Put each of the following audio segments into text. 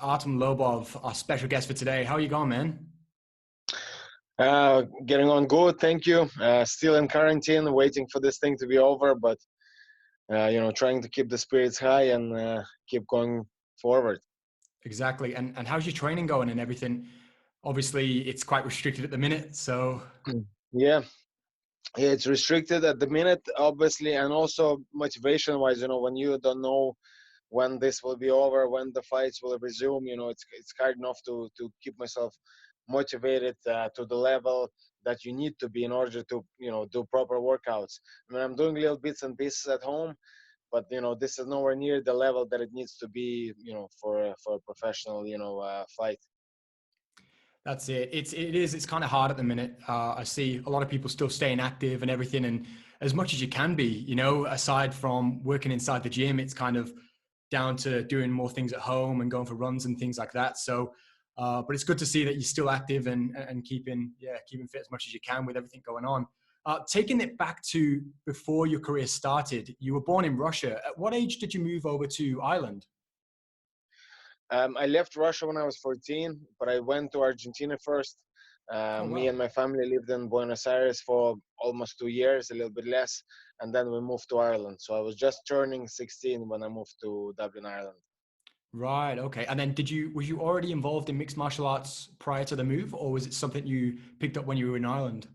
Artem Lobov, our special guest for today. How are you going, man? Getting on good, thank you. Still in quarantine, waiting for this thing to be over, but trying to keep the spirits high and keep going forward. Exactly. And how's your training going and everything? Obviously, it's quite restricted at the minute. So, Yeah, yeah, it's restricted at the minute, obviously, and also motivation-wise. When you don't know when this will be over, when the fights will resume, it's hard enough to keep myself motivated to the level that you need to be in order to do proper workouts. I mean, I'm doing little bits and pieces at home, but this is nowhere near the level that it needs to be, for a professional fight. that's it. It's kind of hard at the minute. I see a lot of people still staying active and everything, and as much as you can be, aside from working inside the gym, it's kind of down to doing more things at home and going for runs and things like that. So, but it's good to see that you're still active and keeping fit as much as you can with everything going on. Taking it back to before your career started, you were born in Russia. At what age did you move over to Ireland? I left Russia when I was 14, but I went to Argentina first. Oh Me wow. and my family lived in Buenos Aires for almost 2 years, a little bit less, and then we moved to Ireland. So I was just turning 16 when I moved to Dublin, Ireland. Right. Okay. And then was you already involved in mixed martial arts prior to the move, or was it something you picked up when you were in Ireland?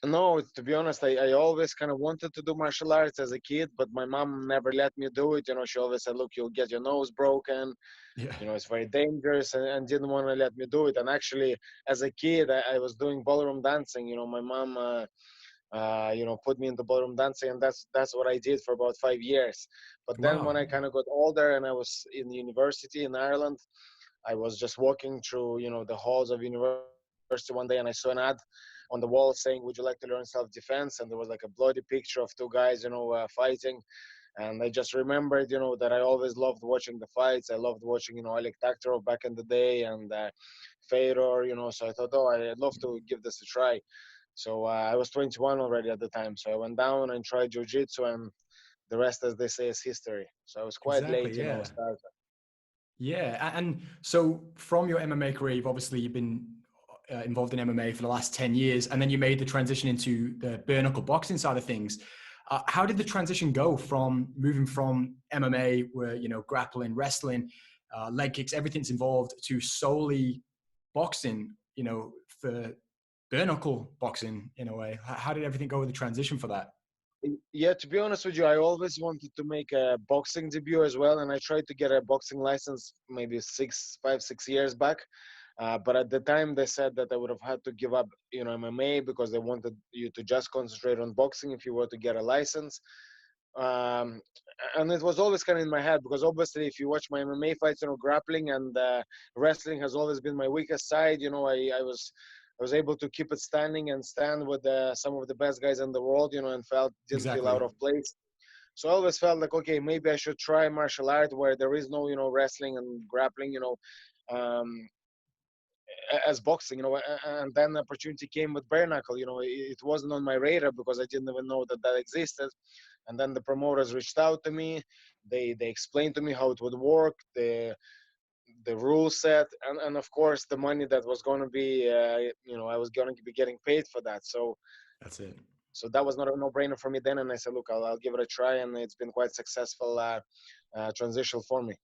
No, to be honest, I always kind of wanted to do martial arts as a kid, but my mom never let me do it. She always said, look, you'll get your nose broken. Yeah. It's very dangerous, and didn't want to let me do it. And actually, as a kid, I was doing ballroom dancing. My mom, put me into ballroom dancing, and that's what I did for about 5 years. But then when Wow. I kind of got older and I was in university in Ireland, I was just walking through, the halls of university one day, and I saw an ad on the wall saying, "Would you like to learn self-defense?" And there was like a bloody picture of two guys, fighting. And I just remembered, that I always loved watching the fights. I loved watching, Oleg Taktarov back in the day, and Fedor, So I thought, oh, I'd love to give this a try. So I was 21 already at the time. So I went down and tried jiu-jitsu, and the rest, as they say, is history. So I was quite Exactly. late, Yeah. starter. Yeah. And so from your MMA career, you've been involved in MMA for the last 10 years, and then you made the transition into the bare knuckle boxing side of things. How did the transition go from moving from MMA, where, grappling, wrestling, leg kicks, everything's involved, to solely boxing, for bare knuckle boxing in a way? How did everything go with the transition for that? Yeah, to be honest with you, I always wanted to make a boxing debut as well, and I tried to get a boxing license maybe 6 years back. But at the time, they said that I would have had to give up, MMA, because they wanted you to just concentrate on boxing if you were to get a license. Um, and it was always kind of in my head, because obviously, if you watch my MMA fights, grappling and wrestling has always been my weakest side. I was able to keep it standing and stand with some of the best guys in the world, and didn't feel out Exactly. of place. So I always felt like, okay, maybe I should try martial art where there is no, wrestling and grappling, um, as boxing, and then the opportunity came with bare knuckle. It wasn't on my radar because I didn't even know that that existed. And then the promoters reached out to me. They explained to me how it would work, the rule set, and of course the money that was going to be, I was going to be getting paid for that. That's it. So that was not a no-brainer for me then. And I said, look, I'll give it a try, and it's been quite successful transition for me.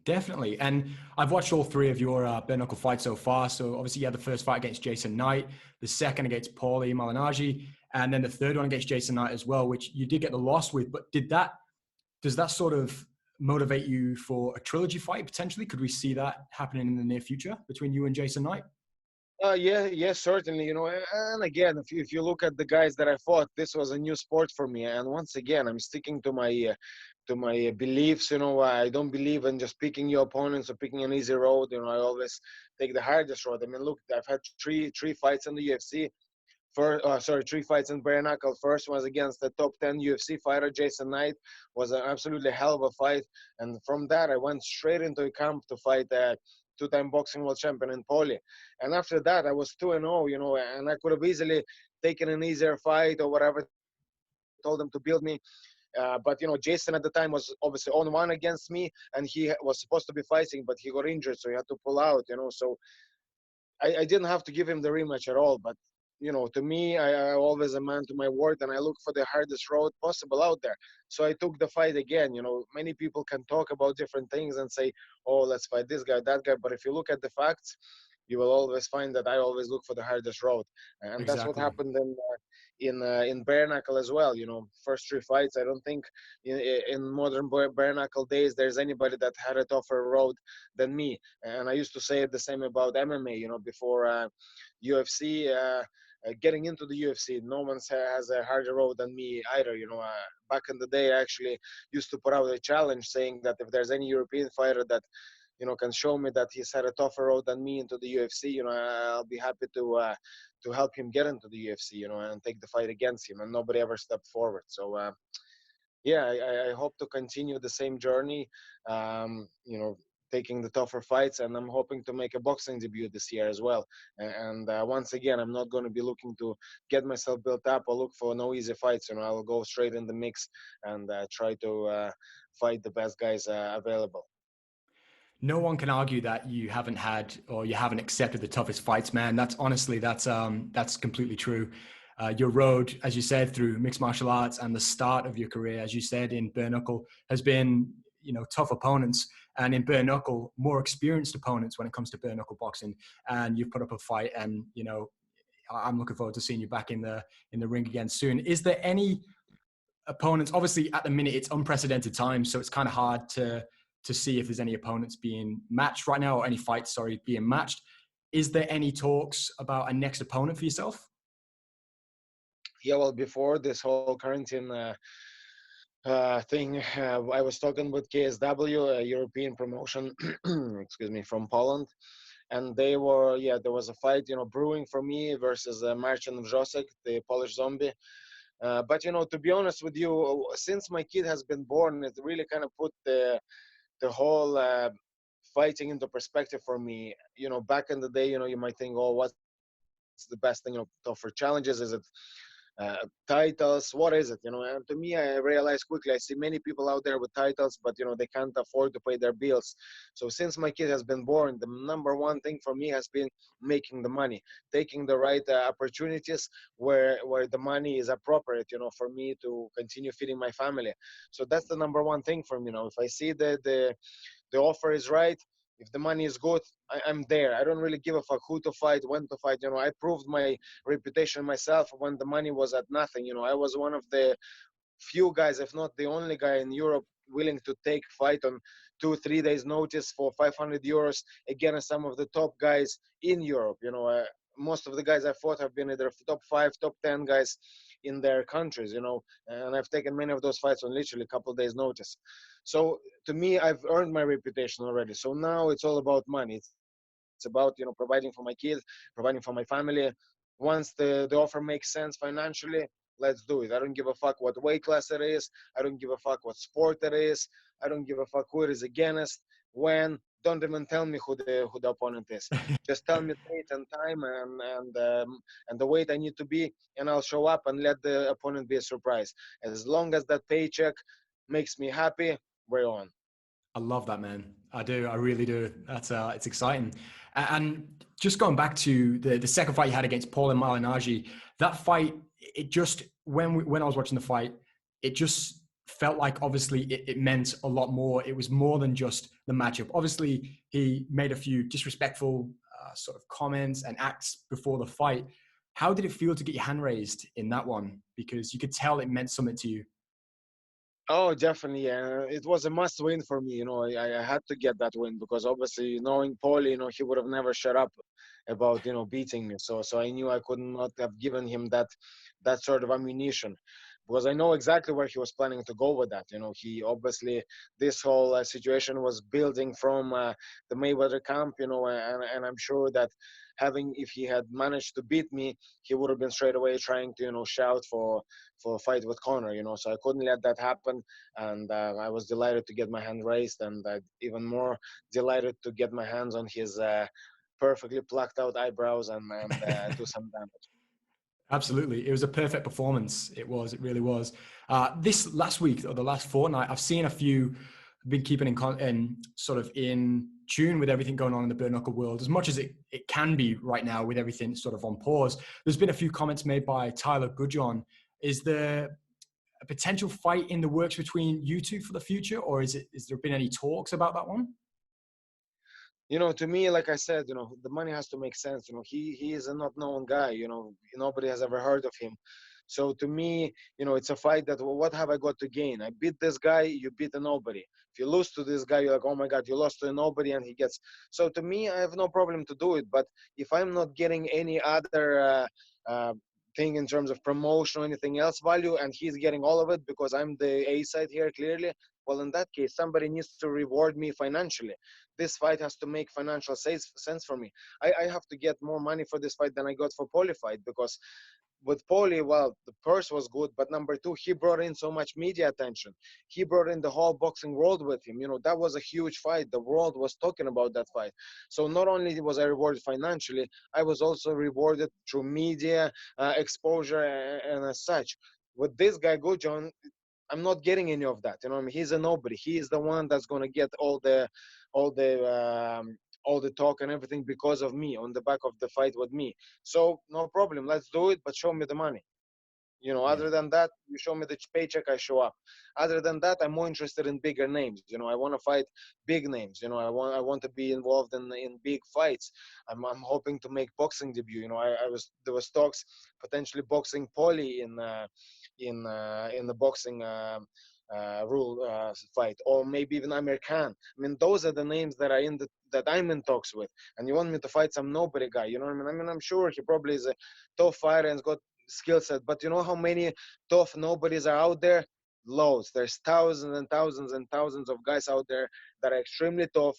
Definitely. And I've watched all three of your bare knuckle fights so far. So obviously you had the first fight against Jason Knight, the second against Paulie Malignaggi, and then the third one against Jason Knight as well, which you did get the loss with. But does that sort of motivate you for a trilogy fight potentially? Could we see that happening in the near future between you and Jason Knight? Yeah, certainly. And again, if you look at the guys that I fought, this was a new sport for me. And once again, I'm sticking to my beliefs. I don't believe in just picking your opponents or picking an easy road. I always take the hardest road. I mean, look, I've had three fights in the UFC. Three fights in bare knuckle. First was against the top 10 UFC fighter, Jason Knight. Was an absolutely hell of a fight. And from that, I went straight into a camp to fight a two-time boxing world champion in Poli. And after that, I was 2-0, and I could have easily taken an easier fight or whatever, told them to build me. But Jason at the time was obviously on one against me, and he was supposed to be fighting, but he got injured, so he had to pull out. So I didn't have to give him the rematch at all. But to me, I always a man to my word, and I look for the hardest road possible out there. So I took the fight again. Many people can talk about different things and say, "Oh, let's fight this guy, that guy." But if you look at the facts, you will always find that I always look for the hardest road, and that's what Exactly. happened in bare knuckle as well. First three fights, I don't think in modern bare knuckle days there's anybody that had a tougher road than me. And I used to say the same about MMA. Before UFC. Getting into the UFC, no one has a harder road than me either. Back in the day, I actually used to put out a challenge saying that if there's any European fighter that can show me that he's had a tougher road than me into the UFC, I'll be happy to help him get into the UFC, and take the fight against him. And nobody ever stepped forward. So yeah, I hope to continue the same journey. Taking the tougher fights, and I'm hoping to make a boxing debut this year as well. And once again, I'm not going to be looking to get myself built up or look for no easy fights. I'll go straight in the mix and try to fight the best guys available. No one can argue that you haven't had or you haven't accepted the toughest fights, man. That's completely true. Your road, as you said, through mixed martial arts and the start of your career, as you said, in bare knuckle, has been tough opponents, and in bare knuckle, more experienced opponents when it comes to bare knuckle boxing. And you've put up a fight, and I'm looking forward to seeing you back in the ring again soon. Is there any opponents? Obviously, at the minute, it's unprecedented times, so it's kind of hard to see if there's any opponents being matched right now, or any fights, sorry, being matched. Is there any talks about a next opponent for yourself? Yeah, well, before this whole quarantine thing, I was talking with KSW, a European promotion, excuse me, from Poland, and there was a fight, brewing for me versus Marcin Wrzosek, the Polish zombie. But to be honest with you, since my kid has been born, it really kind of put the whole fighting into perspective for me. Back in the day, you might think, oh, what's the best thing, for challenges? Is it titles? What is it? And to me, I realized quickly, I see many people out there with titles, but they can't afford to pay their bills. So since my kid has been born, the number one thing for me has been making the money, taking the right opportunities where the money is appropriate, for me to continue feeding my family. So that's the number one thing for me. If I see the offer is right, if the money is good, I'm there. I don't really give a fuck who to fight, when to fight. I proved my reputation myself when the money was at nothing. I was one of the few guys, if not the only guy in Europe, willing to take fight on 2-3 days notice for 500 euros against some of the top guys in Europe. Most of the guys I fought have been either top 5, top 10 guys in their countries, and I've taken many of those fights on literally a couple of days notice. So to me, I've earned my reputation already. So now it's all about money. It's about, providing for my kids, providing for my family. Once the offer makes sense financially, let's do it. I don't give a fuck what weight class it is. I don't give a fuck what sport it is. I don't give a fuck who it is against, when. Don't even tell me who the opponent is. Just tell me date and time and the weight I need to be, and I'll show up and let the opponent be a surprise. As long as that paycheck makes me happy, we're on. I love that, man. I do. I really do. That's it's exciting. And just going back to the second fight you had against Paul and Malignaggi, that fight, it just when I was watching the fight, it just felt like obviously it meant a lot more. It was more than just the matchup. Obviously, he made a few disrespectful sort of comments and acts before the fight. How did it feel to get your hand raised in that one? Because you could tell it meant something to you. Oh, definitely. It was a must win for me. I had to get that win because obviously knowing Paul, he would have never shut up about, beating me. So I knew I could not have given him that sort of ammunition because I know exactly where he was planning to go with that. He obviously, this whole situation was building from the Mayweather camp, and I'm sure that if he had managed to beat me, he would have been straight away trying to, shout for a fight with Conor, so I couldn't let that happen. And I was delighted to get my hand raised, and even more delighted to get my hands on his perfectly plucked out eyebrows and do some damage. Absolutely. It was a perfect performance. It was, it really was. This last week or the last fortnight, I've seen a few been keeping in sort of in tune with everything going on in the bare knuckle world, as much as it can be right now with everything sort of on pause. There's been a few comments made by Tyler Goodjohn. Is there a potential fight in the works between you two for the future, or is there been any talks about that one? To me, like I said, the money has to make sense. He is a not known guy. Nobody has ever heard of him. So to me, it's a fight that, well, what have I got to gain? I beat this guy, you beat a nobody. If you lose to this guy, you're like, oh my God, you lost to a nobody, and he gets. So to me, I have no problem to do it. But if I'm not getting any other thing in terms of promotion or anything else value, and he's getting all of it because I'm the A side here clearly, well, in that case, somebody needs to reward me financially. This fight has to make financial sense for me. I have to get more money for this fight than I got for Poly fight, because with Paulie, well, the purse was good, but number two, he brought in so much media attention. He brought in the whole boxing world with him. That was a huge fight. The world was talking about that fight. So not only was I rewarded financially, I was also rewarded through media exposure and as such. With this guy, Go John, I'm not getting any of that. I mean, he's a nobody. He is the one that's going to get all the all the talk and everything because of me on the back of the fight with me. So no problem, let's do it, but show me the money. Yeah, Other than that, you show me the paycheck, I show up. Other than that, I'm more interested in bigger names. I want to fight big names. I want to be involved in big fights. I'm hoping to make boxing debut. There was talks potentially boxing Poly in the boxing rule fight, or maybe even Amir Khan. I mean, those are the names that are that I'm in talks with. And you want me to fight some nobody guy? You know what I mean? I'm sure he probably is a tough fighter and's got skill set, but you know how many tough nobodies are out there? Loads. There's thousands and thousands and thousands of guys out there that are extremely tough,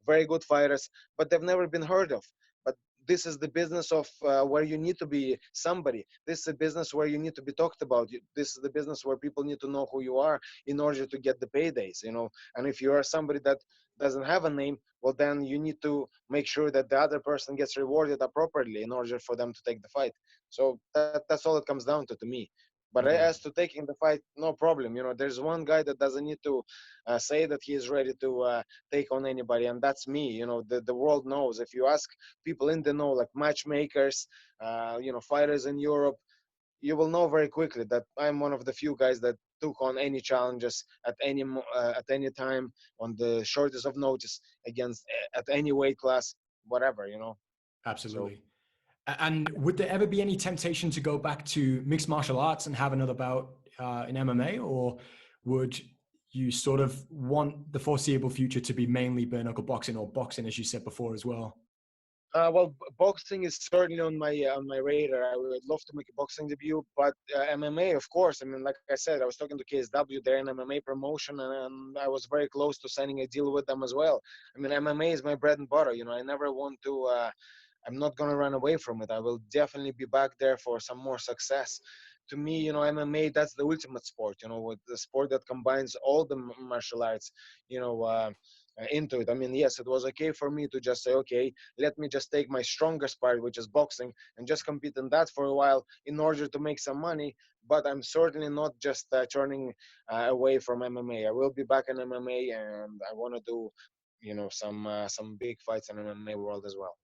very good fighters, but they've never been heard of. But this is the business of where you need to be somebody. This is a business where you need to be talked about. This is the business where people need to know who you are in order to get the paydays. And if you are somebody that doesn't have a name, well, then you need to make sure that the other person gets rewarded appropriately in order for them to take the fight. So that's all it comes down to me. But yeah, as to taking the fight, no problem. There's one guy that doesn't need to say that he is ready to take on anybody, and that's me. The world knows. If you ask people in the know, like matchmakers, fighters in Europe, you will know very quickly that I'm one of the few guys that took on any challenges at any time on the shortest of notice against at any weight class, whatever. So absolutely. And would there ever be any temptation to go back to mixed martial arts and have another bout in MMA, or would you sort of want the foreseeable future to be mainly bare knuckle boxing or boxing, as you said before as well? well, boxing is certainly on my radar. I would love to make a boxing debut, but MMA, of course. I mean, like I said, I was talking to KSW. They're an MMA promotion, and I was very close to signing a deal with them as well. I mean, MMA is my bread and butter. I never want to. I'm not going to run away from it. I will definitely be back there for some more success. To me, MMA, that's the ultimate sport, with the sport that combines all the martial arts, into it. I mean, yes, it was okay for me to just say, okay, let me just take my strongest part, which is boxing, and just compete in that for a while in order to make some money. But I'm certainly not just turning away from MMA. I will be back in MMA, and I want to do, some big fights in MMA world as well.